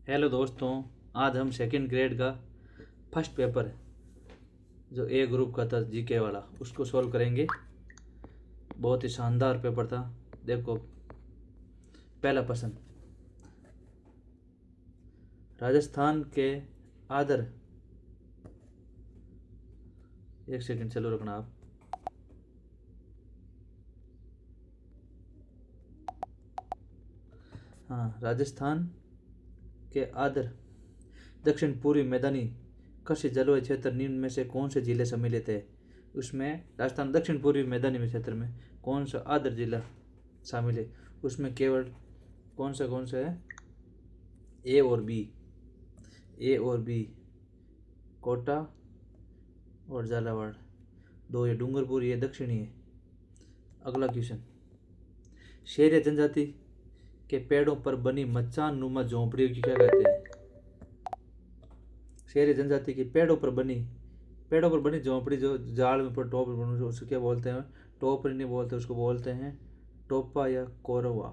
Hello दोस्तों। आज हम सेकंड ग्रेड का फर्स्ट पेपर जो ए ग्रुप का था जीके वाला उसको सॉल्व करेंगे। बहुत ही शानदार पेपर था। देखो, पहला प्रश्न, राजस्थान के आदर, एक सेकंड चलो रखना आप। हाँ, राजस्थान के आदर दक्षिण पूर्वी मैदानी कृषि जलवायु क्षेत्र निम्न में से कौन से जिले सम्मिलित है। उसमें राजस्थान दक्षिण पूर्वी मैदानी क्षेत्र में कौन सा आदर जिला शामिल है। उसमें केवल कौन सा है, ए और बी। ए और बी, कोटा और झालावाड़। दो ये डूंगरपुर, ये दक्षिणी है। अगला क्वेश्चन, शेर जनजाति के पेड़ों पर बनी मचान नुमा झोंपड़ियों की क्या कहते हैं। शेर जनजाति की पेड़ों पर बनी झोंपड़ी जो जाल में पर टोप उसको क्या बोलते हैं। टोपरी नहीं बोलते, उसको बोलते हैं टोपा या कोरवा।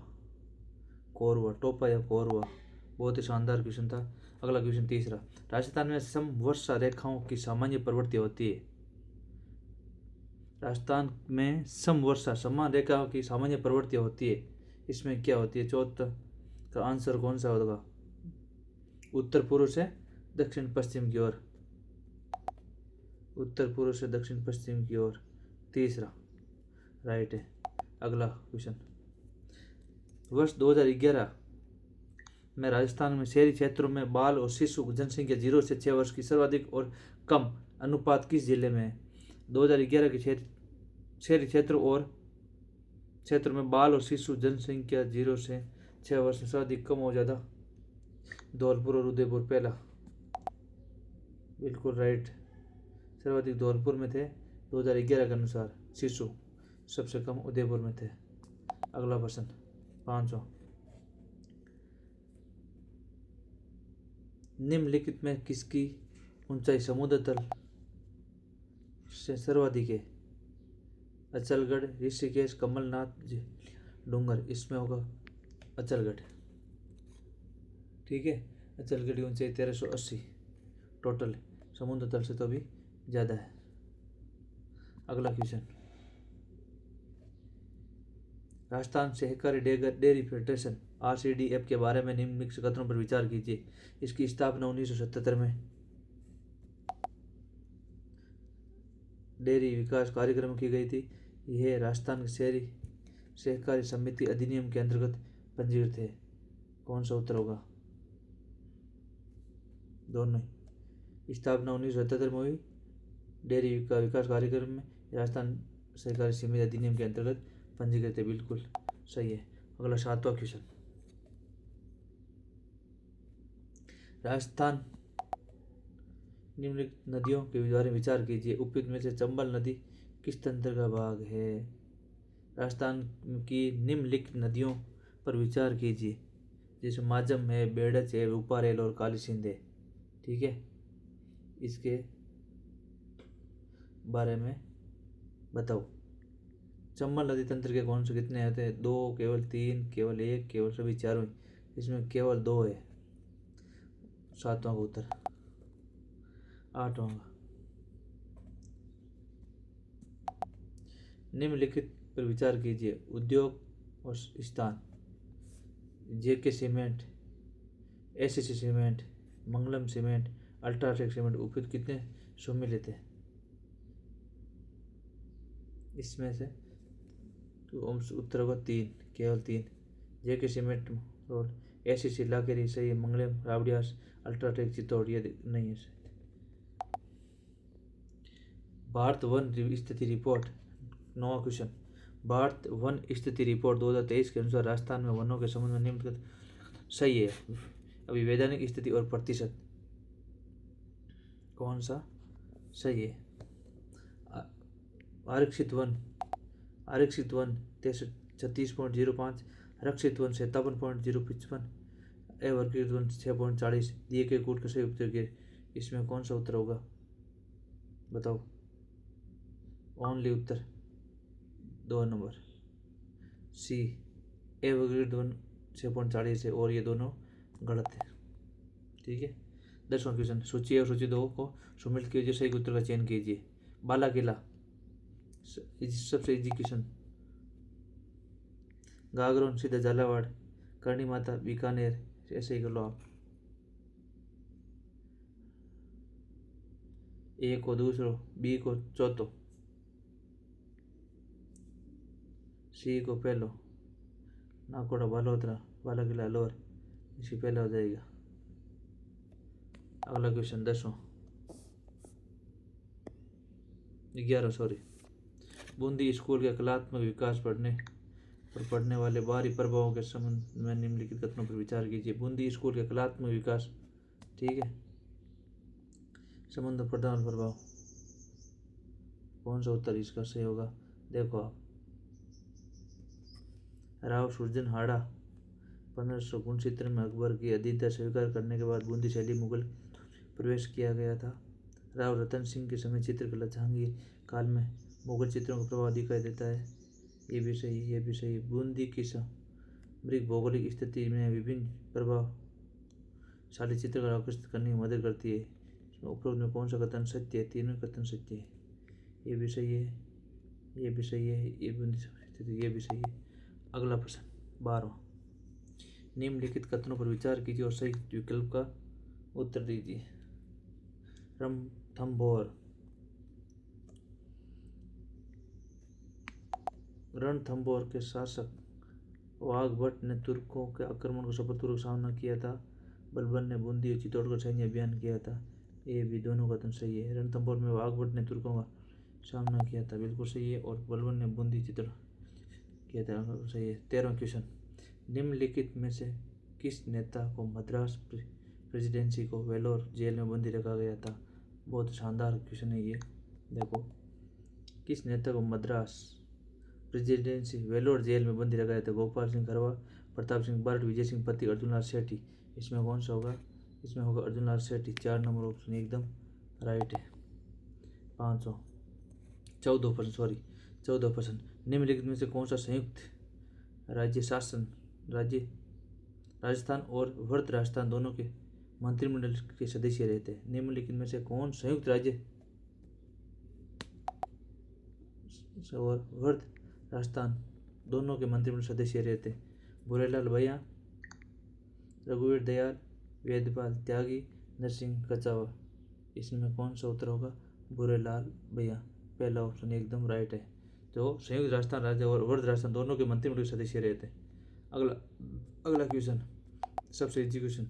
टोपा या कोरवा। बहुत ही शानदार क्वेश्चन था। अगला क्वेश्चन तीसरा, राजस्थान में समवर्षा रेखाओं की सामान्य प्रवृत्ति होती है। राजस्थान में समवर्षा समान रेखाओं की सामान्य प्रवृत्ति होती है। इसमें क्या होती है। चौथा का आंसर कौन सा होगा। उत्तर पूर्व से दक्षिण पश्चिम की ओर। उत्तर पूर्व से दक्षिण पश्चिम की ओर तीसरा राइट है। अगला क्वेश्चन, वर्ष 2011 में राजस्थान में शहरी क्षेत्रों में बाल और शिशु जनसंख्या 0 से 6 वर्ष की सर्वाधिक और कम अनुपात किस जिले में है। 2011 के शहरी क्षेत्र में बाल और शिशु जनसंख्या 0 से 6 वर्ष से सर्वाधिक कम और ज़्यादा धौलपुर और उदयपुर। पहला बिल्कुल राइट, सर्वाधिक धौलपुर में थे 2011 के अनुसार। शिशु सबसे कम उदयपुर में थे। अगला प्रश्न पांचवा, निम्नलिखित में किसकी ऊंचाई समुद्र तल से सर्वाधिक है। अचलगढ़, ऋषिकेश, कमलनाथ, डूंगर। इसमें होगा अचलगढ़। ठीक है, अचलगढ़ की ऊंचाई 1380 टोटल, समुद्र तल से तो भी ज़्यादा है। अगला क्वेश्चन, राजस्थान सहकारी डेयरी फेडरेशन RCDF के बारे में निम्नलिखित कथनों पर विचार कीजिए। इसकी स्थापना 1977 में डेयरी विकास कार्यक्रम की गई थी। यह राजस्थान शहरी सहकारी समिति अधिनियम के अंतर्गत पंजीकृत है। कौन सा उत्तर होगा। दोनों ही। स्थापना 1977 में हुई डेयरी विकास कार्यक्रम में, राजस्थान सहकारी समिति अधिनियम के अंतर्गत पंजीकृत है। बिल्कुल सही है। अगला सातवां क्वेश्चन, राजस्थान निम्नलिखित नदियों के बारे में विचार कीजिए। उपयुक्त में से चंबल नदी किस तंत्र का भाग है। राजस्थान की निम्नलिखित नदियों पर विचार कीजिए, जैसे माजम है, बेड़च है, रूपारेल और काली सिंध है। ठीक है, इसके बारे में बताओ। चंबल नदी तंत्र के कौन से कितने आते हैं। 2, केवल 3, केवल 1, केवल सभी चारों। इसमें केवल 2 है। सातवां का उत्तर। आठवां का, निम्नलिखित पर विचार कीजिए। उद्योग और स्थान, JK सीमेंट, SCC सीमेंट, मंगलम सीमेंट, अल्ट्राटेक सीमेंट उपयुक्त कितने सम्मिलित है। इसमें से तो उत्तर होगा 3, केवल 3। JK सीमेंट रोड, SCC लाकेरी सही है। मंगलम, रावडियास, अल्ट्राटेक चित्तौड़ ये नहीं है। भारत वन स्थिति रिपोर्ट, नौवां क्वेश्चन, भारत वन स्थिति रिपोर्ट 2023 के अनुसार राजस्थान में वनों के संबंध में निम्नलिखित सही है। अभी वैधानिक स्थिति और प्रतिशत कौन सा सही है। आरक्षित वन 36.05, रक्षित वन 57.055, अवर्गीकृत वन 6.40 दिए गए कूट का सही उत्तर। इसमें कौन सा उत्तर होगा बताओ। ओनली उत्तर 2 नंबर सी, अवर्गीकृत वन 6.40 है और ये दोनों गलत है। ठीक है। 10वां क्वेश्चन, सूची और सूची 2 को सम्मिलित कीजिए, सही उत्तर का चयन कीजिए। बाला किला सबसे इजी क्वेश्चन। गागरोन सीधा झालावाड़, करणी माता बीकानेर, ऐसे ही कर लो आप। ए को दूसरो, बी को चौथो, सी को पहलो, नाकोड़ा बालोतरा, बाला किला लोअर, इसी पहला हो जाएगा। अगला क्वेश्चन 11 सॉरी। बूंदी स्कूल के कलात्मक विकास पढ़ने वाले बाहरी प्रभावों के संबंध में निम्नलिखित कथनों पर विचार कीजिए। बूंदी स्कूल के कलात्मक विकास, ठीक है, संबंध प्रधान प्रभाव, कौन सा उत्तर इसका सही होगा? देखो आप, राव सुरजन 1569 में अकबर की अधीनता स्वीकार करने के बाद बूंदी शैली मुगल प्रवेश किया गया था। राव रतन सिंह के समय चित्रकला जहांगीर काल में मुगल चित्रों का प्रभाव दिखाई देता है। ये भी सही, ये भी सही। बूंदी की सामरिक भौगोलिक स्थिति में विभिन्न प्रभावशाली चित्रकला आकर्षित करने में मदद करती है। उपरोक्त में कौन सा कथन सत्य है? तीनों कथन सत्य है। ये भी सही है, ये भी सही है, ये बूंदी स्थिति, ये भी सही है। अगला प्रश्न 12वां, निम्नलिखित कथनों पर विचार कीजिए और सही विकल्प का उत्तर दीजिए। रणथंभौर के शासक वाघभट्ट ने तुर्कों के आक्रमण को सफलतापूर्वक सामना किया था। बलबन ने बूंदी और चित्तौड़गढ़ सैन्य अभियान किया था। ये भी दोनों कथन सही है। रणथंभौर में वाघभट्ट ने तुर्कों का सामना किया था, बिल्कुल सही है। और बलबन ने बूंदी चित्तौड़ किया था, सही है। 13वां क्वेश्चन, निम्नलिखित में से किस नेता को मद्रास प्रेसिडेंसी को वेलोर जेल में बंदी रखा गया था? बहुत शानदार क्वेश्चन है ये। देखो, किस नेता को मद्रास प्रेसिडेंसी वेलोर जेल में बंदी रखा गया था? गोपाल सिंह खरवा, प्रताप सिंह बारट, विजय सिंह पति, अर्जुन लाल सेठी। इसमें कौन सा होगा? इसमें होगा अर्जुन लाल सेठी। 4 नंबर ऑप्शन एकदम राइट है। 14% निम्नलिखित में से कौन सा संयुक्त राज्य शासन राजस्थान और वर्ध राजस्थान दोनों के मंत्रिमंडल के सदस्य रहते हैं? निम्नलिखित में से कौन संयुक्त राज्य और वर्ध राजस्थान दोनों के मंत्रिमंडल सदस्य रहते हैं? भूरेलाल भैया, रघुवीर दयाल, वेदपाल त्यागी, नरसिंह कचावा। इसमें कौन सा उत्तर होगा? भूरेलाल भैया, पहला ऑप्शन एकदम राइट है। तो संयुक्त राजस्थान राज्य और वर्ध राजस्थान दोनों के मंत्रिमंडल सदस्य रहते हैं। अगला क्वेश्चन, सबसे इजी क्वेश्चन,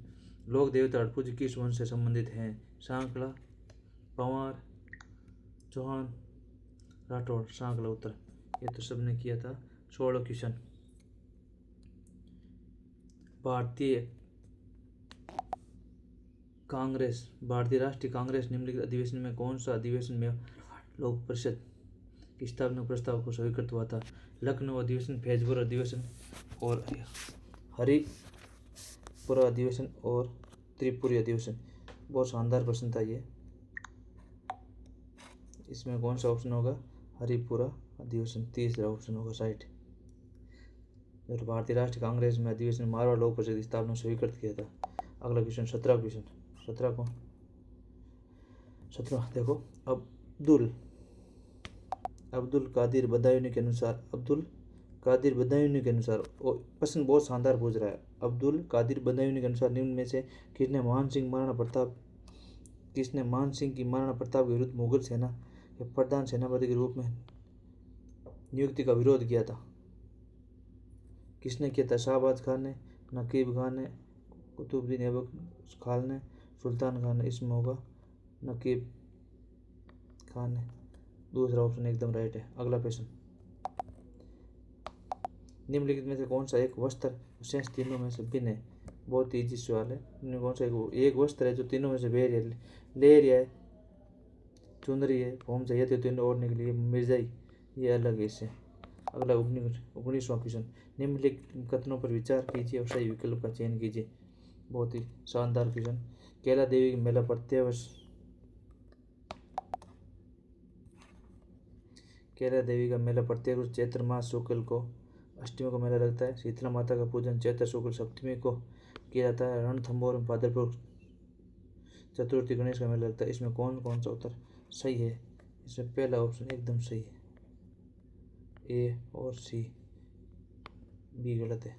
लोक देवता अटपूजी किस वंश से संबंधित हैं? सांकला, पंवार, चौहान, राठौड़। सांकला उत्तर, ये तो सबने किया था। 16 क्वेश्चन, भारतीय राष्ट्रीय कांग्रेस निम्नलिखित अधिवेशन में कौन सा अधिवेशन में लोक परिषद की स्थापना प्रस्ताव को स्वीकृत हुआ था? लखनऊ अधिवेशन, फैजपुर अधिवेशन और हरिपुरा अधिवेशन और त्रिपुरी अधिवेशन। बहुत शानदार प्रश्न था ये। इसमें कौन सा ऑप्शन होगा? हरिपुरा अधिवेशन, तीसरा ऑप्शन होगा राइट। और भारतीय राष्ट्रीय कांग्रेस में अधिवेशन मारवाड़ लोक परिषद की स्थापना स्वीकृत किया था। अगला क्वेश्चन 17 क्वेश्चन, 17 देखो, अब्दुल कादिर बदायूनी के अनुसार प्रश्न बहुत शानदार पूछ रहा है। अब्दुल कादिर बदायूनी के अनुसार निम्न में से किसने मान सिंह की महाराणा प्रताप के विरुद्ध मुगल सेना के प्रधान सेनापति के रूप में नियुक्ति का विरोध किया था? किसने किया था? शाहबाज खान ने, नकीब खान ने, कुतुबुद्दीन ऐबक खान ने, सुल्तान खान ने। इसमें होगा नकीब खान ने, दूसरा ऑप्शन एकदम राइट है। अगला प्रश्न, निम्नलिखित में से कौन सा एक वस्त्र शेष तीनों में से भिन्न है? बहुत इजी सवाल है। इनमें कौन सा एक वस्त्र है जो तीनों में से लेहरिया है, चुंदरी है, होम चाहिए तो तीनों ओढ़ने के लिए मिर्जाई, ये अलग है इससे। अगला 19वां क्वेश्चन, निम्नलिखित कथनों पर विचार कीजिए और सही विकल्प का चयन कीजिए। बहुत ही शानदार क्वेश्चन, कैला देवी का मेला प्रत्येक वर्ष चैत्र मास शुक्ल को अष्टमी को मेला लगता है। शीतला माता का पूजन चैत्र शुक्ल सप्तमी को किया जाता है। रणथंभौर में भाद्रपद चतुर्थी गणेश का मेला लगता है। इसमें कौन कौन सा उत्तर सही है? इसमें पहला ऑप्शन एकदम सही है, ए और सी, बी गलत है।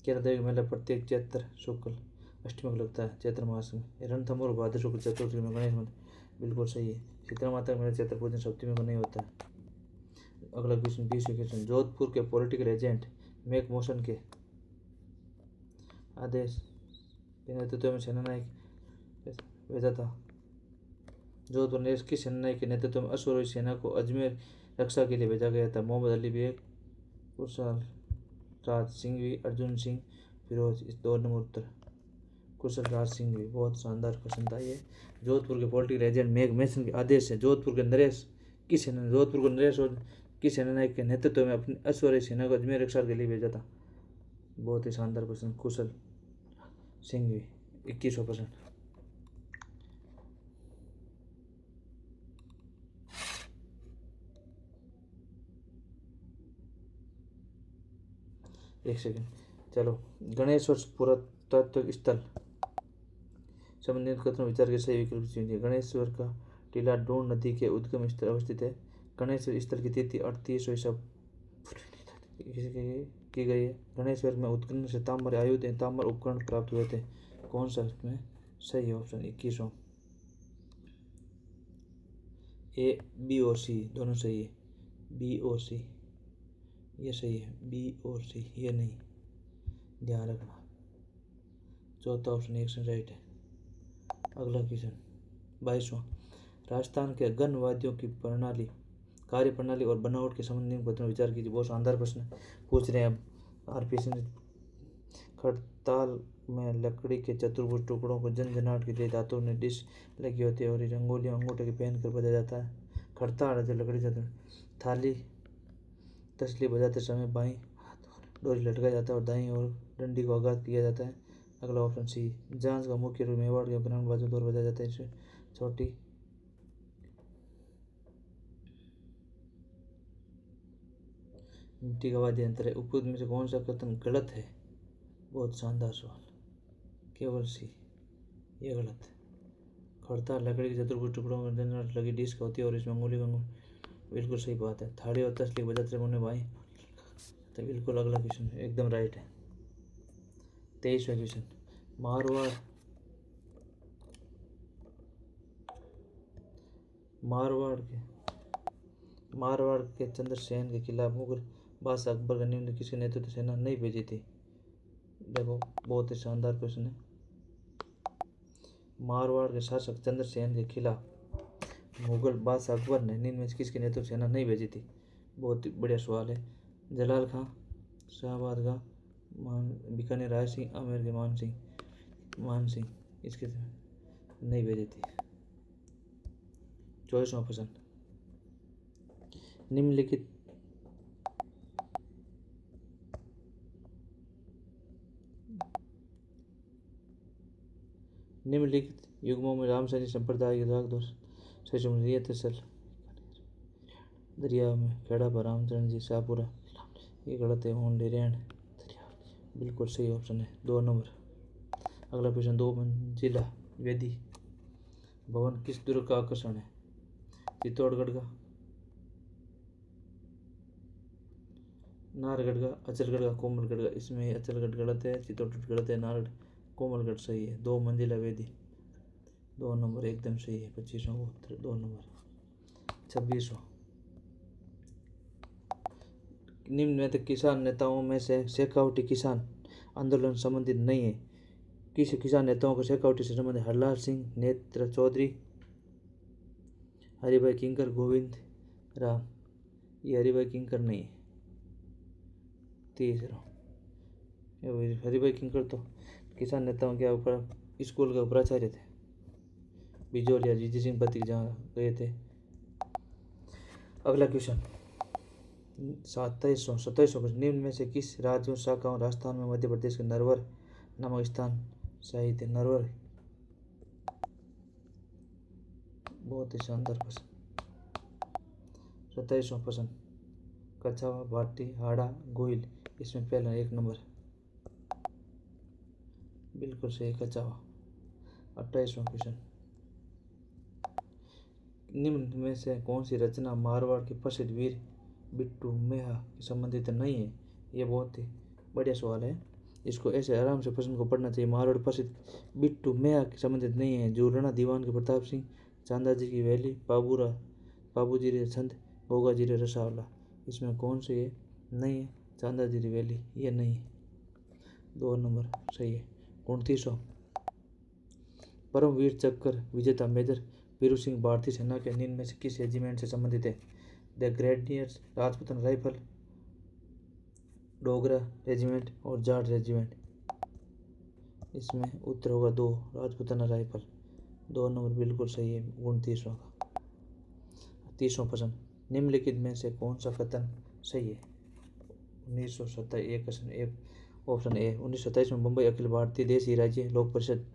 केरल का मेला प्रत्येक चैत्र शुक्ल अष्टमी को लगता है, चैत्र मास में। रणथंभौर भाद्र शुक्ल चतुर्थी में गणेश मंदिर, बिल्कुल सही है। शीतला माता का मेला चैत्र पूजन सप्तमी को नहीं होता है। अगला क्वेश्चन 20वां क्वेश्चन, जोधपुर के पॉलिटिकल एजेंट मैक मोशन के आदेश के नेतृत्व में सेना नायक भेजा था। जोधपुर ने किस सेना नायक के नेतृत्व में अश्वरोही सेना को अजमेर रक्षा के लिए भेजा गया था? मोहम्मद अली बेग, कुशल राज सिंघवी, अर्जुन सिंह फिरोज। इस 2 नंबर उत्तर कुशल राज सिंघवी। बहुत शानदार क्वेश्चन था ये। जोधपुर के पॉलिटिकल एजेंट मैक मेसन के आदेश से जोधपुर को नरेश और किस सेना नायक के नेतृत्व में अपनी अश्वरोही सेना को अजमेर रक्षा के लिए भेजा था? बहुत ही शानदार क्वेश्चन, कुशल सिंघवी। 21वां प्रश्न, एक सेकेंड, चलो। गणेश्वर पुरातत्व स्थल संबंधित कथन विचार के सही विकल्प चुनिए। गणेश्वर का टीला डून नदी के उद्गम स्थल अवस्थित है। गणेश्वर स्थल की तिथि 3800 ईसा की गई है। गणेश्वर में उत्खनन से ताम्र आयुध एवं ताम्र उपकरण प्राप्त हुए थे। कौन सा इसमें सही ऑप्शन? 21वां, ए, बी और सी दोनों सही है। बी और सी ये सही है, बी और सी ये नहीं, ध्यान रखना। चौथा ऑप्शन एक्शन राइट है। अगला क्वेश्चन 22वां, राजस्थान के गण वाद्यों की प्रणाली, कार्य प्रणाली और बनावट के संबंध में विचार कीजिए। बहुत शानदार प्रश्न पूछ रहे हैं अब आरपीएस ने। खड़ताल में लकड़ी के चतुर्भुज टुकड़ों को झनझनाहट के लिए धातु ने डिश लगी होती है और रंगोलियां अंगूठे के पहन कर बजाया जाता है। खड़ताल जो लकड़ी चतुर थाली तसली बजाते समय बाईं डोरी लटकाया जाता है और दाईं ओर डंडी को आघात किया जाता है। अगला ऑप्शन सी, जांच का मुख्य रूप मेवाड़ के ब्राह्मण बाजू द्वारा बजाया जाता है। इसे छोटी मिट्टी का वाद्य यंत्र है। उपयुक्त में से कौन सा कथन गलत है? बहुत शानदार सवाल, केवल सी ये गलत है। खड़ताल लकड़ी के चतुर्भुज टुकड़ों में झनझनाहट लगी डिस्क होती है और इसमें अंगुली का बिल्कुल सही बात है। थाली और तसली बजाते समय उन्हें बाई तो बिल्कुल अगला क्वेश्चन एकदम राइट है। 23वां क्वेश्चन, मारवाड़ के चंद्रसेन के खिलाफ मुगल बादशाह अकबर का निम्न किसके नेतृत्व सेना नहीं भेजी थी? देखो बहुत ही शानदार क्वेश्चन है। मारवाड़ के शासक चंद्रसेन के खिलाफ मुगल बादशाह अकबर ने निम्न में किसके नेतृत्व सेना नहीं भेजी थी? बहुत ही बढ़िया सवाल है। जलाल खां, शाहबाद खां, बीकानेर राय सिंह, आमेर के मान सिंह इसके नहीं भेजी थी। 24वां प्रश्न, निम्नलिखित युग्मों में रामसैनी संप्रदाय के राग दोष सही समझिए। तसल दरिया में खेड़ा पर रामचंद्र जी शाहपुरा ये गलत है। ओनली रेण बिल्कुल सही ऑप्शन है, 2 नंबर। अगला क्वेश्चन, 2 मंजिला वेदी भवन किस दुर्ग का आकर्षण है? चित्तौड़गढ़ का, नाहरगढ़ का, अचलगढ़ का, कोमलगढ़ का। इसमें अचलगढ़ गलत है, चित्तौड़गढ़ गलत है, नाहरगढ़ कोमलगढ़ सही है। 2 मंजिला वेदी 2 नंबर एकदम सही है। 25वां उत्तर 2 नंबर। 26वां, निम्न में किसान नेताओं में से शेखावटी किसान आंदोलन संबंधित नहीं है। किस किसान नेताओं को शेखावटी से संबंधित? हरलाल सिंह, नेत्र चौधरी, हरिभाई किंकर, गोविंद राम। ये हरिभाई किंकर नहीं है। 30वां, हरिभाई किंकर तो किसान नेताओं के ऊपर स्कूल के प्राचार्य थे, बिजोलिया जीजी सिंह पति जहाँ गए थे। अगला क्वेश्चन 27वां, निम्न में से किस राज्यों शाखाओं राजस्थान में मध्य प्रदेश के नरवर नामक स्थान शाही थे? नरवर बहुत ही शानदार प्रश्न। 27वां प्रश्न, कछावा, भाटी, हाड़ा, गोहिल। इसमें पहला 1 नंबर बिल्कुल सही कछावा। 28वां क्वेश्चन, निम्न में से कौन सी रचना मारवाड़ के प्रसिद्ध वीर बिट्टू मेहा से संबंधित नहीं है? ये बहुत ही बढ़िया सवाल है, इसको ऐसे आराम से प्रश्न को पढ़ना चाहिए। मारवाड़ प्रसिद्ध बिट्टू मेहा के संबंधित नहीं है। जो दीवान के प्रताप सिंह, चांदाजी की वैली, बाबूजी रे छंद, भोगाजी रे रसावला, इसमें कौन से ये नहीं है? चांदाजी की वैली ये नहीं है। 2 नंबर सही है। 29वां, परमवीर चक्र विजेता मेजर वीरू सिंह भारतीय सेना के निम्न में से किस रेजिमेंट से संबंधित है? The grenadiers, Rajputana rifle, Dogra regiment और जाट रेजिमेंट। इसमें उत्तर होगा 2, राजपूताना राइफल। 2 नंबर बिल्कुल सही है 29वां का। 30वां प्रश्न, निम्नलिखित में से कौन सा कथन सही है? 1927 ऑप्शन ए, 1927 में मुंबई अखिल भारतीय देशी राज्य लोक परिषद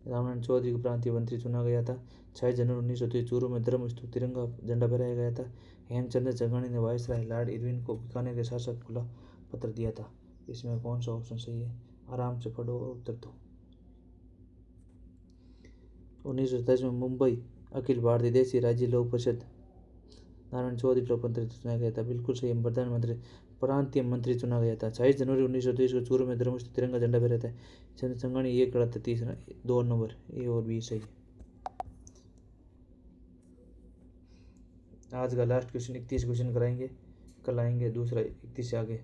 रामनारायण चौधरी को प्रांतीय मंत्री चुना गया था। 6 जनवरी 1930 चूरू में धर्म स्तूप तिरंगा झंडा फहराया गया था। हेमचंद्र जगानी ने वायसराय लॉर्ड इरविन को बीकानेर के शासक खुला पत्र दिया था। इसमें कौन सा ऑप्शन सही है? आराम से पढ़ो और उत्तर दो। 1927 में मुंबई अखिल भारतीय देशी राज्य लोक परिषद नारायण चौधरी को मंत्री चुना गया था। बिल्कुल सही, प्रधानमंत्री प्रांतीय मंत्री चुना गया था। 26 जनवरी 1930 को चूरू में धर्म स्तूप तिरंगा झंडा फहराया था। चंद्र संगानी ये गलत है। तीसरा 2 नंबर ए और बी सही है। आज का लास्ट क्वेश्चन 31 क्वेश्चन कराएंगे, कल आएंगे दूसरा 31 से आगे।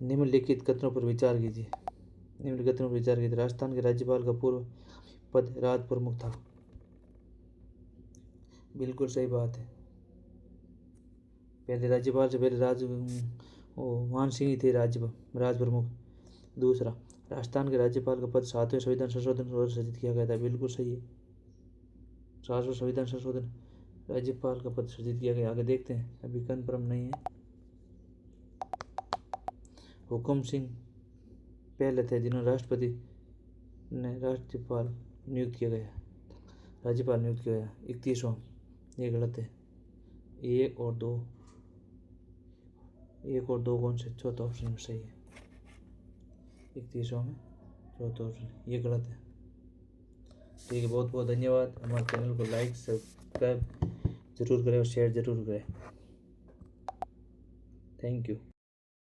निम्नलिखित कथनों पर विचार कीजिए। राजस्थान के राज्यपाल का पूर्व पद राज प्रमुख था। बिल्कुल सही बात है। पहले राज्यपाल से पहले मान सिंह ही थे राज प्रमुख। दूसरा, राजस्थान के राज्यपाल का पद 7वें संविधान संशोधन और सृजित किया गया था। बिल्कुल सही है। 7वें संविधान संशोधन राज्यपाल का पद सृजित किया गया। आगे देखते हैं, अभी कन्फर्म नहीं है। हुकुम सिंह पहले थे जिन्होंने राष्ट्रपति ने राज्यपाल नियुक्त किया गया। 31वां ये गलत है। 1 और 2 कौन से? चौथा ऑप्शन में सही है। 31वां में चौथा ऑप्शन ये गलत है। ठीक है, बहुत बहुत धन्यवाद। हमारे चैनल को लाइक सब्सक्राइब जरूर करें और शेयर जरूर करें। Thank you.